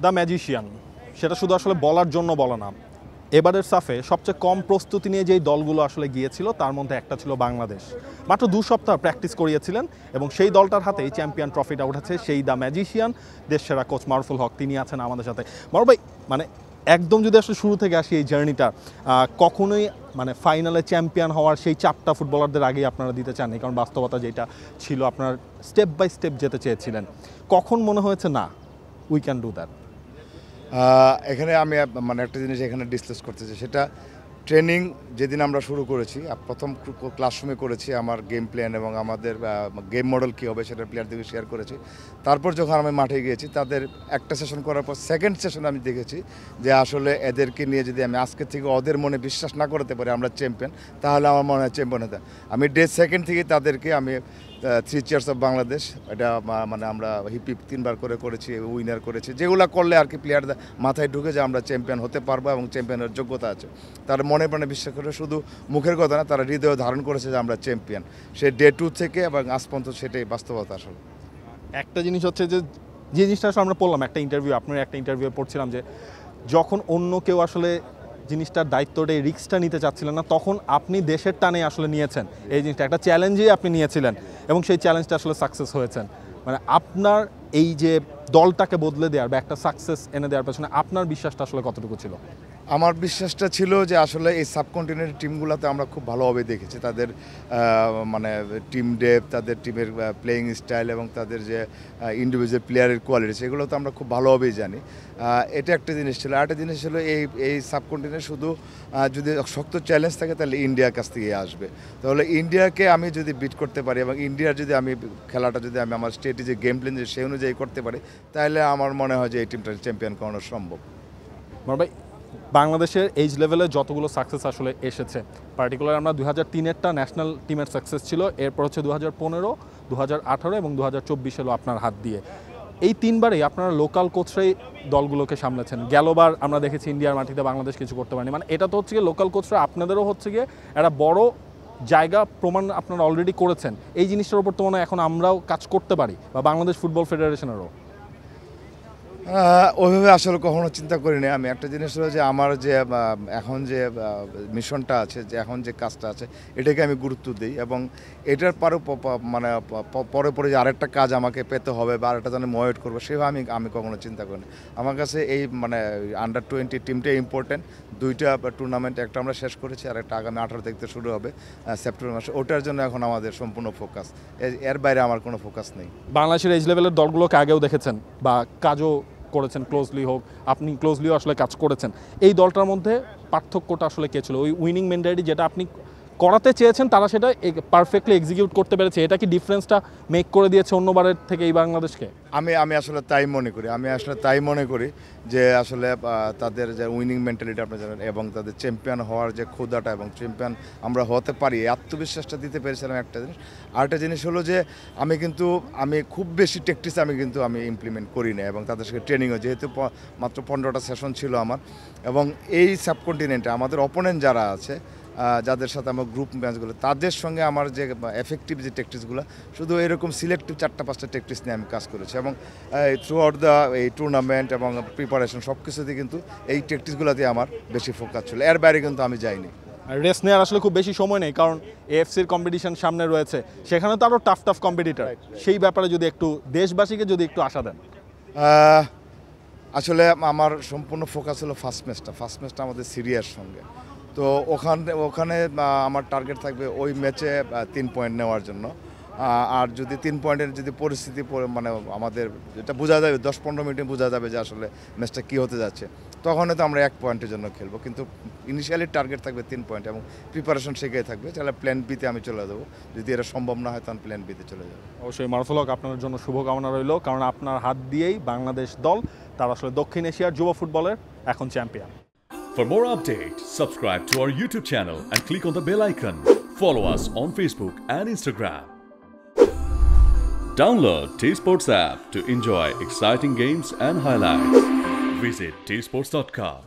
The magician, সেটা শুধু আসলে বলার জন্য বলা না। এবারের সাফে সবচেয়ে কম প্রস্তুতি নিয়ে যেই দলগুলো আসলে গিয়েছিল তার মধ্যে একটা ছিল বাংলাদেশ। মাত্র 2 সপ্তাহ প্র্যাকটিস করিয়েছিলেন এবং সেই দলটার হাতেই চ্যাম্পিয়ন ট্রফিটা উঠেছে সেই দ্য ম্যাজিশিয়ান, দেশসেরা কোচ মারুফুল হক, তিনি আছেন আমাদের সাথে। মারুফ ভাই, মানে একদম যদি আসলে শুরু থেকে আসি এই জার্নিটা, কখনোই মানে ফাইনালে চ্যাম্পিয়ন হওয়ার সেই চাপটা ফুটবলারদের আগেই আপনারা দিতে চাননি, কারণ বাস্তবতা যেটা ছিল আপনার স্টেপ বাই স্টেপ যেতে চেয়েছিলেন। কখন মনে হয়েছে না উই ক্যান ডু দ্যাট? এখানে আমি মানে একটা জিনিস এখানে ডিসকাস করতে চাই, সেটা ট্রেনিং যেদিন আমরা শুরু করেছি, প্রথম ক্লাসরুমে করেছি আমার গেম প্ল্যান এবং আমাদের গেম মডেল কী হবে সেটা প্লেয়ারদেরকে শেয়ার করেছি। তারপর যখন আমি মাঠে গিয়েছি তাদের একটা সেশন করার পর সেকেন্ড সেশনে আমি দেখেছি যে আসলে এদেরকে নিয়ে যদি আমি আজকে থেকে ওদের মনে বিশ্বাস না করতে পারি আমরা চ্যাম্পিয়ন, তাহলে আমার মনে হয় চ্যাম্পিয়ন হতে। আমি ডে সেকেন্ড থেকে তাদেরকে আমি 3 চেয়ার্স অফ বাংলাদেশ, এটা মানে আমরা হিপ 3বার করে করেছি, উইনার করেছি, যেগুলো করলে আর কি প্লেয়ারদের মাথায় ঢুকে যে আমরা চ্যাম্পিয়ন হতে পারবো এবং চ্যাম্পিয়নের যোগ্যতা আছে। তারা মনে প্রাণে বিশ্বাস করে, শুধু মুখের কথা না, তারা হৃদয়ে ধারণ করেছে যে আমরা চ্যাম্পিয়ন। সে ডে 2 থেকে এবং আজ পর্যন্ত সেটাই বাস্তবতা। আসলে একটা জিনিস হচ্ছে যে জিনিসটা আসলে আমরা পড়লাম একটা ইন্টারভিউ, আপনার একটা ইন্টারভিউ পড়ছিলাম যে যখন অন্য কেউ আসলে জিনিসটার দায়িত্বটা, এই রিস্কটা নিতে চাচ্ছিলেন না, তখন আপনি দেশের টানে আসলে নিয়েছেন এই জিনিসটা, একটা চ্যালেঞ্জেই আপনি নিয়েছিলেন এবং সেই চ্যালেঞ্জটা আসলে সাকসেস হয়েছেন। মানে আপনার এই যে দলটাকে বদলে দেওয়ার বা একটা সাকসেস এনে দেওয়ার পেছনে আপনার বিশ্বাসটা আসলে কতটুকু ছিল? আমার বিশ্বাসটা ছিল যে আসলে এই সাবকন্টিনেন্টের টিমগুলোতে আমরা খুব ভালোভাবে দেখেছি তাদের মানে টিম ডেপথ, তাদের টিমের প্লেয়িং স্টাইল এবং তাদের যে ইন্ডিভিজুয়াল প্লেয়ারের কোয়ালিটি, সেগুলো তো আমরা খুব ভালোভাবেই জানি। এটা একটা জিনিস ছিল। আরেকটা জিনিস ছিল এই সাবকন্টিনেন্ট শুধু যদি শক্ত চ্যালেঞ্জ থাকে তাহলে ইন্ডিয়ার কাছ থেকে আসবে। তাহলে ইন্ডিয়াকে আমি যদি বিট করতে পারি এবং ইন্ডিয়ার যদি আমি খেলাটা যদি আমি আমার স্ট্র্যাটেজি গেম প্ল্যান যদি সেই অনুযায়ী করতে পারি, তাহলে আমার মনে হয় যে এই টিমটা চ্যাম্পিয়ন করানো সম্ভব। ভাই, বাংলাদেশের এইজ লেভেলে যতগুলো সাকসেস আসলে এসেছে, পার্টিকুলার আমরা 2003-এরটা ন্যাশনাল টিমের সাকসেস ছিল, এরপর হচ্ছে 2015, 2018 এবং 2024 এলো আপনার হাত দিয়ে। এই 3বারেই আপনারা লোকাল কোচরাই দলগুলোকে সামলেছেন। গেলবার আমরা দেখেছি ইন্ডিয়ার মাটিতে বাংলাদেশ কিছু করতে পারেনি। মানে এটা তো হচ্ছে গিয়ে লোকাল কোচরা আপনাদেরও হচ্ছে গিয়ে একটা বড় জায়গা প্রমাণ আপনারা অলরেডি করেছেন। এই জিনিসটার উপর তো মনে হয় এখন আমরাও কাজ করতে পারি, বা বাংলাদেশ ফুটবল ফেডারেশনেরও। ওইভাবে আসলে কখনো চিন্তা করিনি। আমি একটা জিনিস হলো যে আমার যে এখন যে মিশনটা আছে, যে এখন যে কাজটা আছে, এটাকে আমি গুরুত্ব দিই এবং এটার পরে মানে পরে যে আরেকটা কাজ আমাকে পেতে হবে বা আরেকটা যেন মোটিভেট করবো, সেভাবে আমি কখনো চিন্তা করিনি। আমার কাছে এই মানে আন্ডার-20 টিমটাই ইম্পর্টেন্ট। 2টা টুর্নামেন্ট, একটা আমরা শেষ করেছি আর একটা আগামী 18 থেকে শুরু হবে সেপ্টেম্বর মাসে। ওটার জন্য এখন আমাদের সম্পূর্ণ ফোকাস, এর বাইরে আমার কোনো ফোকাস নেই। বাংলাদেশের এইজ লেভেলের দলগুলোকে আগেও দেখেছেন বা কাজও করেছেন, ক্লোজলি হোক, আপনি ক্লোজলিও আসলে কাজ করেছেন। এই দলটার মধ্যে পার্থক্যটা আসলে কে ছিল? ওই উইনিং মেন্টালিটি যেটা আপনি করাতে চেয়েছেন তারা সেটা পারফেক্টলি এক্সিকিউট করতে পেরেছে, এটা কি ডিফারেন্সটা মেক করে দিয়েছে অন্যবারের থেকে এই বাংলাদেশকে? আমি আসলে তাই মনে করি যে আসলে তাদের যে উইনিং মেন্টালিটি আপনি জানেন এবং তাদের চ্যাম্পিয়ন হওয়ার যে ক্ষুধাটা এবং চ্যাম্পিয়ন আমরা হতে পারি আত্মবিশ্বাসটা দিতে পেরেছিলাম একটা জিনিস। আরেকটা জিনিস হলো যে আমি খুব বেশি ট্যাকটিক্স আমি ইমপ্লিমেন্ট করি না এবং তাদের সঙ্গে ট্রেনিংও, যেহেতু মাত্র 15টা সেশন ছিল আমার, এবং এই সাবকন্টিনেন্টে আমাদের অপোনেন্ট যারা আছে, যাদের সাথে আমার গ্রুপ ম্যাচগুলো, তাদের সঙ্গে আমার যে এফেক্টিভ যে ট্যাকটিক্সগুলো, শুধু এরকম সিলেক্টিভ 4টা-5টা ট্যাকটিক্স নিয়ে আমি কাজ করেছি এবং থ্রু আউট এই টুর্নামেন্ট এবং প্রিপারেশন সব কিছুতে কিন্তু এই ট্যাকটিক্সগুলোতে আমার বেশি ফোকাস ছিল। এর বাইরে কিন্তু আমি যাইনি। রেস নেওয়ার আসলে খুব বেশি সময় নেই, কারণ এএফসির কম্পিটিশন সামনে রয়েছে, সেখানে তো আরও টাফ কম্পিটিটর। সেই ব্যাপারে যদি একটু দেশবাসীকে যদি একটু আশা দেন। আসলে আমার সম্পূর্ণ ফোকাস হলো ফার্স্ট ম্যাচটা আমাদের সিরিয়ার সঙ্গে। তো ওখানে আমার টার্গেট থাকবে ওই ম্যাচে 3 পয়েন্ট নেওয়ার জন্য। আর যদি 3 পয়েন্টের যদি পরিস্থিতি মানে আমাদের যেটা বোঝা যাবে 10-15 মিনিটে বোঝা যাবে যে আসলে ম্যাচটা কী হতে যাচ্ছে, তখন তো আমরা 1 পয়েন্টের জন্য খেলবো। কিন্তু ইনিশিয়ালি টার্গেট থাকবে 3 পয়েন্ট এবং প্রিপারেশন শেখাই থাকবে। তাহলে প্ল্যান বিতে আমি চলে যাবো, যদি এটা সম্ভব না হয় তখন প্ল্যান বিতে চলে যাবো। অবশ্যই মারুফুল হক, আপনার জন্য শুভকামনা রইল, কারণ আপনার হাত দিয়েই বাংলাদেশ দল তারা আসলে দক্ষিণ এশিয়ার যুব ফুটবলের এখন champion. For more updates, subscribe to our YouTube channel and click on the bell icon. Follow us on Facebook and Instagram. Download T-Sports app to enjoy exciting games and highlights. Visit tsports.com.